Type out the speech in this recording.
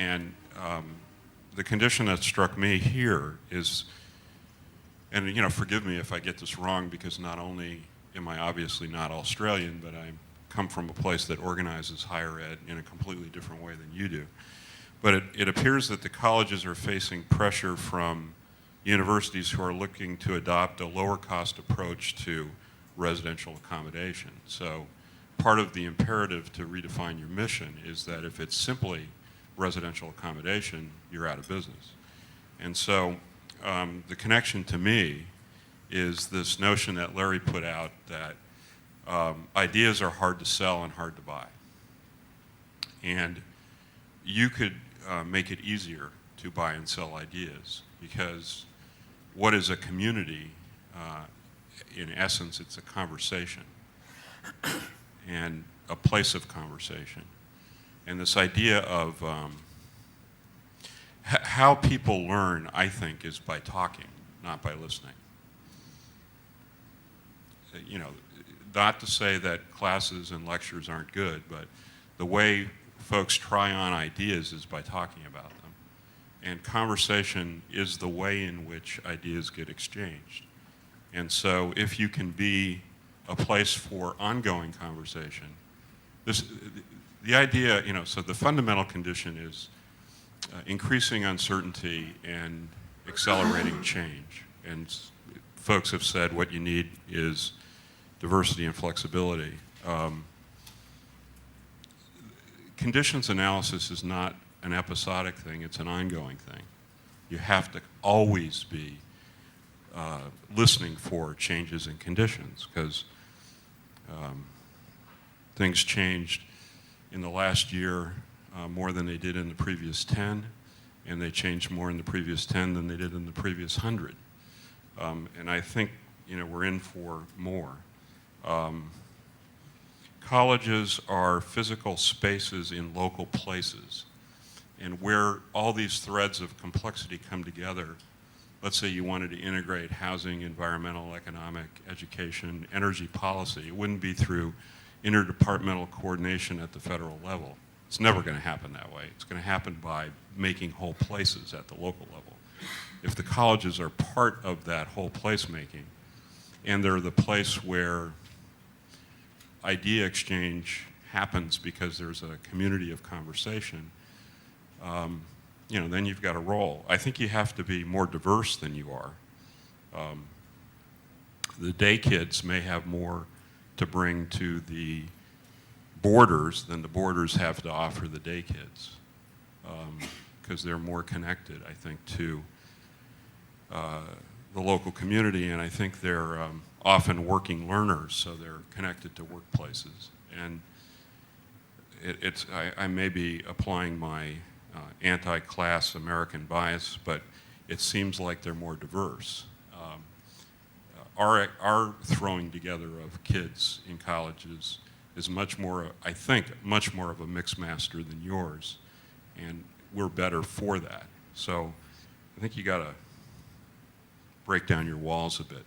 And the condition that struck me here is, and forgive me if I get this wrong, because not only am I obviously not Australian, but I come from a place that organizes higher ed in a completely different way than you do. But it appears that the colleges are facing pressure from universities who are looking to adopt a lower cost approach to residential accommodation. So part of the imperative to redefine your mission is that if it's simply residential accommodation, you're out of business. And so the connection to me is this notion that Larry put out that ideas are hard to sell and hard to buy. And you could make it easier to buy and sell ideas, because what is a community? In essence, it's a conversation and a place of conversation. And this idea of how people learn, I think, is by talking, not by listening. Not to say that classes and lectures aren't good, but the way folks try on ideas is by talking about them. And conversation is the way in which ideas get exchanged. And so if you can be a place for ongoing conversation, the idea, so the fundamental condition is increasing uncertainty and accelerating change. And folks have said what you need is diversity and flexibility. Conditions analysis is not an episodic thing, it's an ongoing thing. You have to always be listening for changes in conditions, because things changed in the last year more than they did in the previous 10, and they changed more in the previous 10 than they did in the previous 100. And I think we're in for more. Colleges are physical spaces in local places, and where all these threads of complexity come together. Let's say you wanted to integrate housing, environmental, economic, education, energy policy. It wouldn't be through interdepartmental coordination at the federal level. It's never going to happen that way. It's going to happen by making whole places at the local level. If the colleges are part of that whole placemaking, and they're the place where idea exchange happens because there's a community of conversation, then you've got a role. I think you have to be more diverse than you are. The day kids may have more to bring to the boarders than the boarders have to offer the day kids, because they're more connected, I think, to the local community, and I think they're often working learners, so they're connected to workplaces. And I may be applying my anti-class American bias, but it seems like they're more diverse. Our throwing together of kids in colleges is much more, I think, much more of a mix master than yours, and we're better for that. So I think you got to break down your walls a bit.